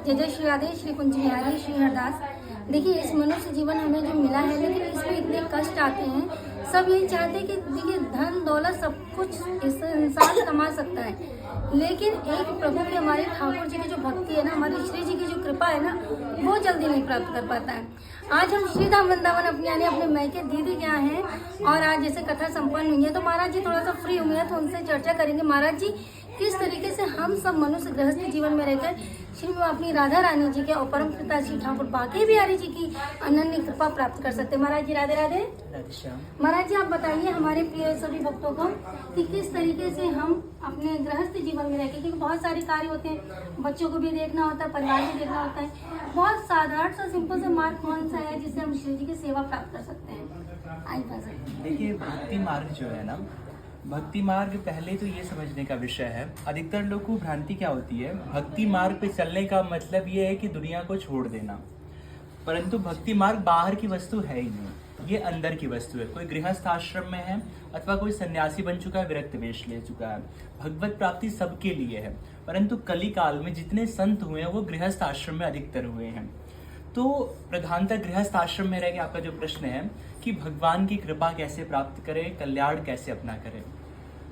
जय जय श्री राधे, श्री कुंज बिहारी, श्री हरदास। देखिए, इस मनुष्य जीवन हमें जो मिला है, लेकिन इसमें इतने कष्ट आते हैं। सब यही चाहते हैं कि देखिए धन दौलत सब कुछ इस इंसान कमा सकता है, लेकिन एक प्रभु की, हमारे ठाकुर जी की जो भक्ति है ना, हमारे श्री जी की जो कृपा है ना, वो जल्दी नहीं प्राप्त कर पाता है। आज हम श्री धाम वृंदावन अपने मैके दीदी के यहाँ हैं, और आज जैसे कथा संपन्न हुई है तो महाराज जी थोड़ा सा फ्री हुए हैं, तो उनसे चर्चा करेंगे। महाराज जी, किस तरीके से हम सब मनुष्य गृहस्थी जीवन में रहकर श्री अपनी राधा रानी जी के और परम पिता श्री ठाकुर बांके बिहारी जी की अनन्य कृपा प्राप्त कर सकते हैं। महाराज जी राधे राधे। महाराज जी, आप बताइए हमारे प्रिय सभी भक्तों को कि किस तरीके से हम अपने गृहस्थी जीवन में रहकर, क्योंकि बहुत सारे कार्य होते हैं, बच्चों को भी देखना होता है, परिवार भी देखना होता है, बहुत साधारण सा सिंपल से मार्ग कौन सा है जिससे हम श्री जी की सेवा प्राप्त कर सकते हैं? आइए। देखिए, भक्ति मार्ग जो है ना, भक्ति मार्ग पहले तो ये समझने का विषय है। अधिकतर लोगों को भ्रांति क्या होती है, भक्ति मार्ग पे चलने का मतलब ये है कि दुनिया को छोड़ देना। परंतु भक्ति मार्ग बाहर की वस्तु है ही नहीं, ये अंदर की वस्तु है। कोई गृहस्थ आश्रम में है अथवा कोई सन्यासी बन चुका है, विरक्त वेश ले चुका है, भगवत प्राप्ति सबके लिए है। परंतु कली काल में जितने संत हुए हैं वो गृहस्थ आश्रम में अधिकतर हुए हैं। तो प्रधानतः गृहस्थ आश्रम में रह के आपका जो प्रश्न है कि भगवान की कृपा कैसे प्राप्त करें, कल्याण कैसे अपना करें,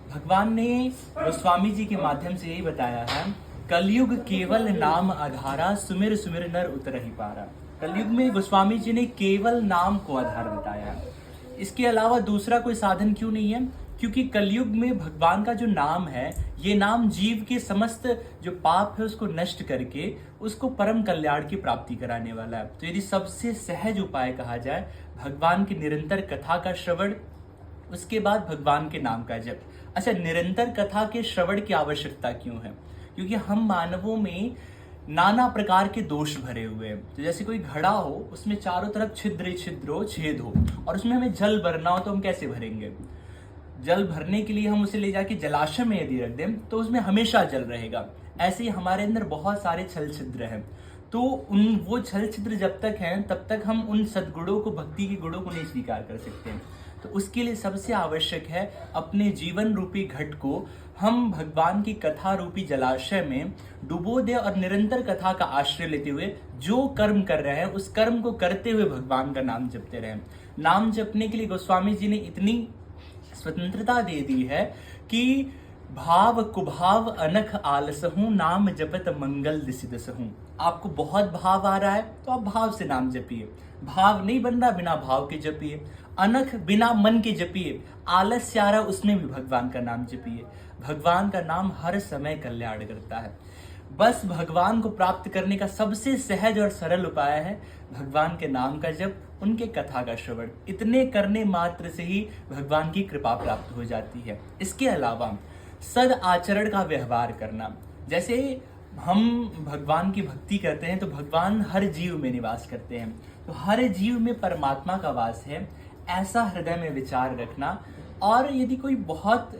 भगवान ने गोस्वामी जी के माध्यम से यही बताया है। कलयुग केवल नाम आधारा, सुमिर सुमिर नर उतरहि पारा। कलयुग में गोस्वामी जी ने केवल नाम को आधार बताया। इसके अलावा दूसरा कोई साधन क्यों नहीं है? क्योंकि कलयुग में भगवान का जो नाम है, ये नाम जीव के समस्त जो पाप है उसको नष्ट करके उसको परम कल्याण की प्राप्ति कराने वाला है। तो यदि सबसे सहज उपाय कहा जाए, भगवान की निरंतर कथा का श्रवण, उसके बाद भगवान के नाम का जप। अच्छा, निरंतर कथा के श्रवण की आवश्यकता क्यों है? क्योंकि हम मानवों में नाना प्रकार के दोष भरे हुए हैं। तो जैसे कोई घड़ा हो, उसमें चारों तरफ छिद्र छिद्र हो, छेद हो, और उसमें हमें जल भरना हो तो हम कैसे भरेंगे? जल भरने के लिए हम उसे ले जाके जलाशय में यदि रख दें तो उसमें हमेशा जल रहेगा। ऐसे ही हमारे अंदर बहुत सारे छल छिद्र हैं, तो वो छल छिद्र जब तक हैं तब तक हम उन सद्गुणों को, भक्ति के गुणों को नहीं स्वीकार कर सकते हैं। तो उसके लिए सबसे आवश्यक है अपने जीवन रूपी घट को हम भगवान की कथा रूपी जलाशय में डुबो दे, और निरंतर कथा का आश्रय लेते हुए जो कर्म कर रहे हैं उस कर्म को करते हुए भगवान का नाम जपते रहें। नाम जपने के लिए गोस्वामी जी ने इतनी स्वतंत्रता दे दी है कि भाव कुभाव अनख आलसहूं, नाम जपत मंगल दिसिदसहूं। आपको बहुत भाव आ रहा है तो आप भाव से नाम जपिए, भाव नहीं बन रहा बिना भाव के जपिए, अनख बिना मन के जपिए, आलस्य आ रहा उसमें भी भगवान का नाम जपिए। भगवान का नाम हर समय कल्याण करता है। बस भगवान को प्राप्त करने का सबसे सहज और सरल उपाय है भगवान के नाम का जप, उनके कथा का श्रवण। इतने करने मात्र से ही भगवान की कृपा प्राप्त हो जाती है। इसके अलावा सद आचरण का व्यवहार करना। जैसे हम भगवान की भक्ति करते हैं तो भगवान हर जीव में निवास करते हैं, तो हर जीव में परमात्मा का वास है, ऐसा हृदय में विचार रखना। और यदि कोई बहुत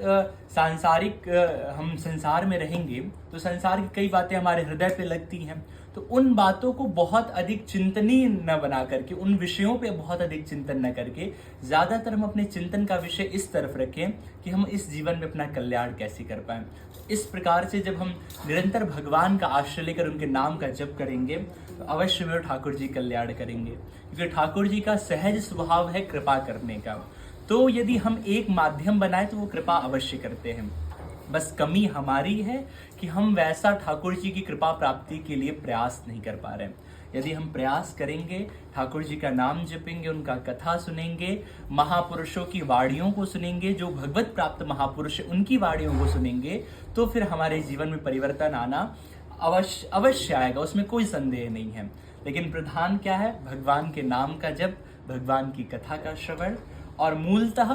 सांसारिक, हम संसार में रहेंगे तो संसार की कई बातें हमारे हृदय पे लगती हैं, तो उन बातों को बहुत अधिक चिंतनीय न बना करके, उन विषयों पे बहुत अधिक चिंतन न करके, ज्यादातर हम अपने चिंतन का विषय इस तरफ रखें कि हम इस जीवन में अपना कल्याण कैसे कर पाएं। इस प्रकार से जब हम निरंतर भगवान का आश्रय लेकर उनके नाम का जप करेंगे तो अवश्य में ठाकुर जी कल्याण करेंगे, क्योंकि ठाकुर जी का सहज स्वभाव है कृपा करने का। तो यदि हम एक माध्यम बनाए तो वो कृपा अवश्य करते हैं। बस कमी हमारी है कि हम वैसा ठाकुर जी की कृपा प्राप्ति के लिए प्रयास नहीं कर पा रहे हैं। यदि हम प्रयास करेंगे, ठाकुर जी का नाम जपेंगे, उनका कथा सुनेंगे, महापुरुषों की वाणियों को सुनेंगे, जो भगवत प्राप्त महापुरुष उनकी वाणियों को सुनेंगे, तो फिर हमारे जीवन में परिवर्तन आना अवश्य आएगा, उसमें कोई संदेह नहीं है। लेकिन प्रधान क्या है? भगवान के नाम का जप, भगवान की कथा का श्रवण, और मूलतः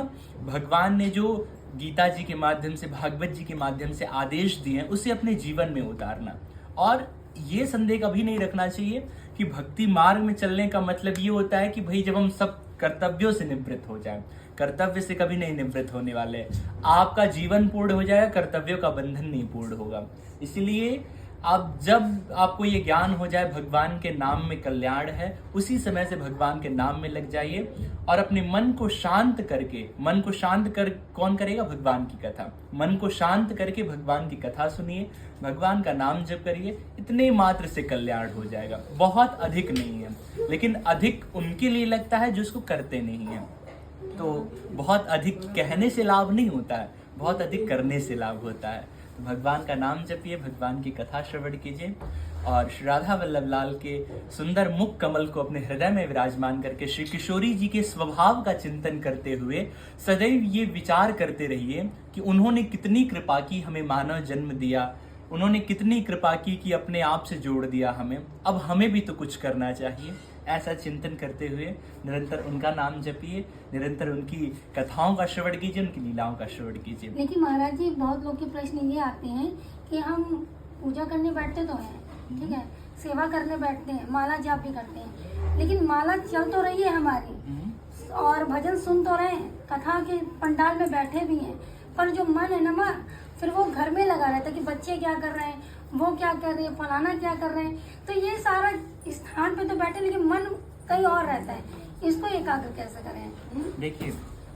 भगवान ने जो गीता जी के माध्यम से, भागवत जी के माध्यम से आदेश दिए हैं उसे अपने जीवन में उतारना। और ये संदेह कभी नहीं रखना चाहिए कि भक्ति मार्ग में चलने का मतलब ये होता है कि भाई जब हम सब कर्तव्यों से निवृत्त हो जाए। कर्तव्य से कभी नहीं निवृत्त होने वाले। आपका जीवन पूर्ण हो जाएगा, कर्तव्यों का बंधन नहीं पूर्ण होगा। इसलिए आप जब आपको ये ज्ञान हो जाए भगवान के नाम में कल्याण है, उसी समय से भगवान के नाम में लग जाइए और अपने मन को शांत करके, मन को शांत कर कौन करेगा? भगवान की कथा। मन को शांत करके भगवान की कथा सुनिए, भगवान का नाम जप करिए, इतने मात्र से कल्याण हो जाएगा। बहुत अधिक नहीं है, लेकिन अधिक उनके लिए लगता है जो उसको करते नहीं है। तो बहुत अधिक कहने से लाभ नहीं होता है, बहुत अधिक करने से लाभ होता है। तो भगवान का नाम जपिए, भगवान की कथा श्रवण कीजिए और श्री राधा वल्लभ लाल के सुंदर मुख कमल को अपने हृदय में विराजमान करके श्री किशोरी जी के स्वभाव का चिंतन करते हुए सदैव ये विचार करते रहिए कि उन्होंने कितनी कृपा की, हमें मानव जन्म दिया, उन्होंने कितनी कृपा की कि अपने आप से जोड़ दिया हमें, अब हमें भी तो कुछ करना चाहिए। ऐसा चिंतन करते हुए निरंतर उनका नाम जपिए, निरंतर उनकी कथाओं का श्रवण कीजिए, उनकी लीलाओं का श्रवण कीजिए। लेकिन महाराज जी, बहुत लोग के प्रश्न ये आते हैं कि हम पूजा करने बैठते तो हैं, ठीक है, सेवा करने बैठते हैं, माला जाप भी करते हैं, लेकिन माला चल तो रही है हमारी और भजन सुन तो रहे हैं, कथा के पंडाल में बैठे भी हैं, पर जो मन है ना फिर वो घर में लगा रहता है कि बच्चे क्या कर रहे हैं, वो क्या कर रहे हैं, फलाना क्या कर रहे हैं। तो ये सारा स्थान पे तो बैठे, लेकिन मन कहीं और रहता है। इसको एकाग्र कैसे करें? देखिए,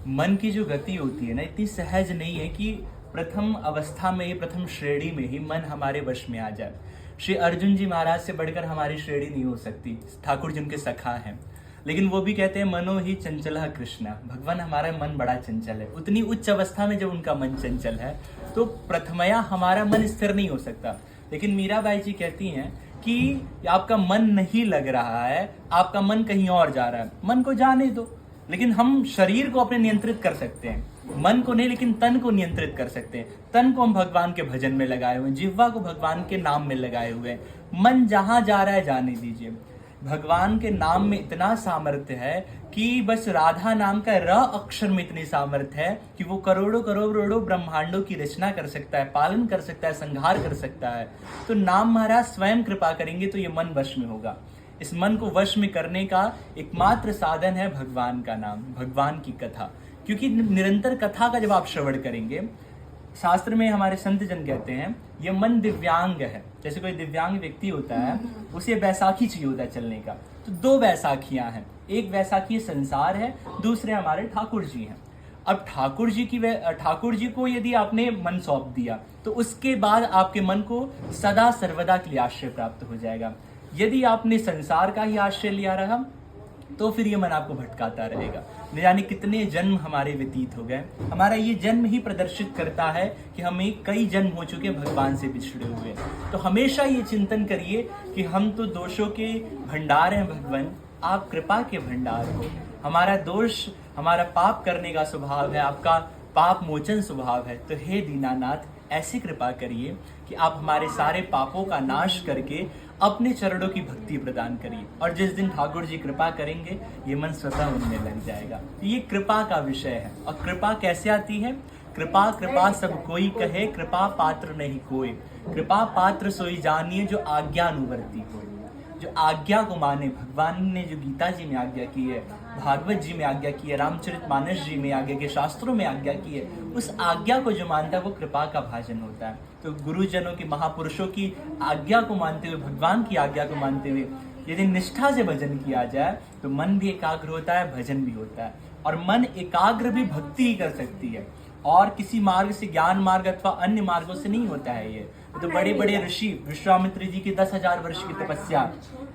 मन की जो गति होती है ना, इतनी सहज नहीं है कि प्रथम अवस्था में ही, प्रथम श्रेणी में ही मन हमारे वश में आ जाए। श्री अर्जुन जी महाराज से बढ़कर हमारी श्रेणी नहीं हो सकती। ठाकुर जी उनके सखा हैं, लेकिन वो भी कहते हैं मनो ही चंचल कृष्णा। भगवान, हमारा मन बड़ा चंचल है। उतनी उच्च अवस्था में जब उनका मन चंचल है तो प्रथमया हमारा मन स्थिर नहीं हो सकता। लेकिन मीराबाई जी कहती हैं कि आपका मन नहीं लग रहा है, आपका मन कहीं और जा रहा है, मन को जाने दो। लेकिन हम शरीर को अपने नियंत्रित कर सकते हैं, मन को नहीं, लेकिन तन को नियंत्रित कर सकते हैं। तन को हम भगवान के भजन में लगाए हुए हैं, जिह्वा को भगवान के नाम में लगाए हुए हैं। मन जहां जा रहा है जाने दीजिए। भगवान के नाम में इतना सामर्थ्य है कि बस राधा नाम का र अक्षर में इतनी सामर्थ्य है कि वो करोड़ों करोड़ों ब्रह्मांडों की रचना कर सकता है, पालन कर सकता है, संहार कर सकता है। तो नाम महाराज स्वयं कृपा करेंगे तो ये मन वश में होगा। इस मन को वश में करने का एकमात्र साधन है भगवान का नाम, भगवान की कथा। क्योंकि निरंतर कथा का जब आप श्रवण करेंगे, शास्त्र में हमारे संत जन कहते हैं ये मन दिव्यांग है। जैसे कोई दिव्यांग व्यक्ति होता है, उसे बैसाखी चाहिए होता है चलने का। तो दो बैसाखियां हैं, एक बैसाखी संसार है, दूसरे हमारे ठाकुर जी हैं। अब ठाकुर जी को यदि आपने मन सौंप दिया तो उसके बाद आपके मन को सदा सर्वदा के लिए आश्रय प्राप्त हो जाएगा। यदि आपने संसार का ही आश्रय लिया रहा तो फिर ये मन आपको भटकाता रहेगा। न जाने कितने जन्म हमारे व्यतीत हो गए। हमारा ये जन्म ही प्रदर्शित करता है कि हमें कई जन्म हो चुके भगवान से बिछड़े हुए। तो हमेशा ये चिंतन करिए कि हम तो दोषों के भंडार हैं भगवान, आप कृपा के भंडार हो। हमारा दोष, हमारा पाप करने का स्वभाव है, आपका पाप मोचन स्वभाव है। तो हे दीनानाथ, ऐसी कृपा करिए कि आप हमारे सारे पापों का नाश करके अपने चरणों की भक्ति प्रदान करिए। और जिस दिन ठाकुर जी कृपा करेंगे, ये मन स्वतः उनमें लग जाएगा। तो ये कृपा का विषय है। और कृपा कैसे आती है? कृपा कृपा सब कोई कहे, कृपा पात्र नहीं कोई। कृपा पात्र सोई जानिए, जो आज्ञानुवर्ती हो, जो आज्ञा को माने। भगवान ने जो गीता जी में आज्ञा की है, भागवत जी में आज्ञा की है, रामचरितमानस जी में आज्ञा की, शास्त्रों में आज्ञा की है, उस आज्ञा को जो मानता है वो कृपा का भाजन होता है। तो गुरुजनों की, महापुरुषों की आज्ञा को मानते हुए, भगवान की आज्ञा को मानते हुए यदि निष्ठा से भजन किया जाए तो मन भी एकाग्र होता है, भजन भी होता है। और मन एकाग्र भी भक्ति ही कर सकती है, और किसी मार्ग से, ज्ञान मार्ग अथवा अन्य मार्गों से नहीं होता है। ये तो बड़े बड़े ऋषि, विश्वामित्र जी की 10,000 वर्ष की तपस्या,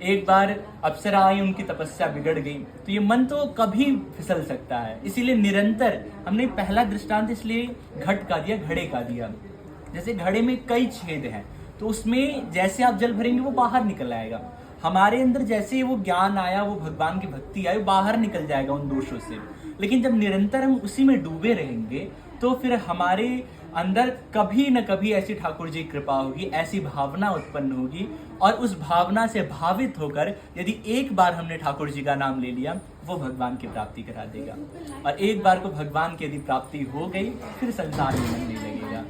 एक बार अप्सरा आई, उनकी तपस्या बिगड़ गई। तो ये मन तो कभी फिसल सकता है। इसीलिए निरंतर, हमने पहला दृष्टांत इसलिए घट का दिया, घड़े का दिया। जैसे घड़े में कई छेद हैं, तो उसमें जैसे आप जल भरेंगे वो बाहर निकल आएगा। हमारे अंदर जैसे वो ज्ञान आया, वो भगवान की भक्ति आई, बाहर निकल जाएगा उन दोषों से। लेकिन जब निरंतर हम उसी में डूबे रहेंगे तो फिर हमारे अंदर कभी न कभी ऐसी ठाकुर जी कृपा होगी, ऐसी भावना उत्पन्न होगी। और उस भावना से भावित होकर यदि एक बार हमने ठाकुर जी का नाम ले लिया, वो भगवान की प्राप्ति करा देगा। और एक बार को भगवान की यदि प्राप्ति हो गई, फिर संसार में मन नहीं लगेगा।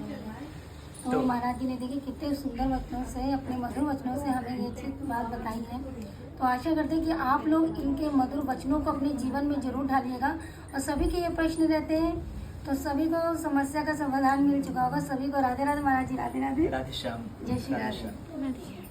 तो महाराज जी ने देखिए कितने सुंदर वचनों से, अपने मधुर वचनों से हमें ये चीज बात बताई है। तो आशा करते हैं कि आप लोग इनके मधुर वचनों को अपने जीवन में जरूर ढालिएगा। और सभी के ये प्रश्न रहते हैं तो सभी को समस्या का समाधान मिल चुका होगा। सभी को राधे राधे महाराज जी, राधे राधे, राधे श्याम। जय श्री राधे राधे। श्याम।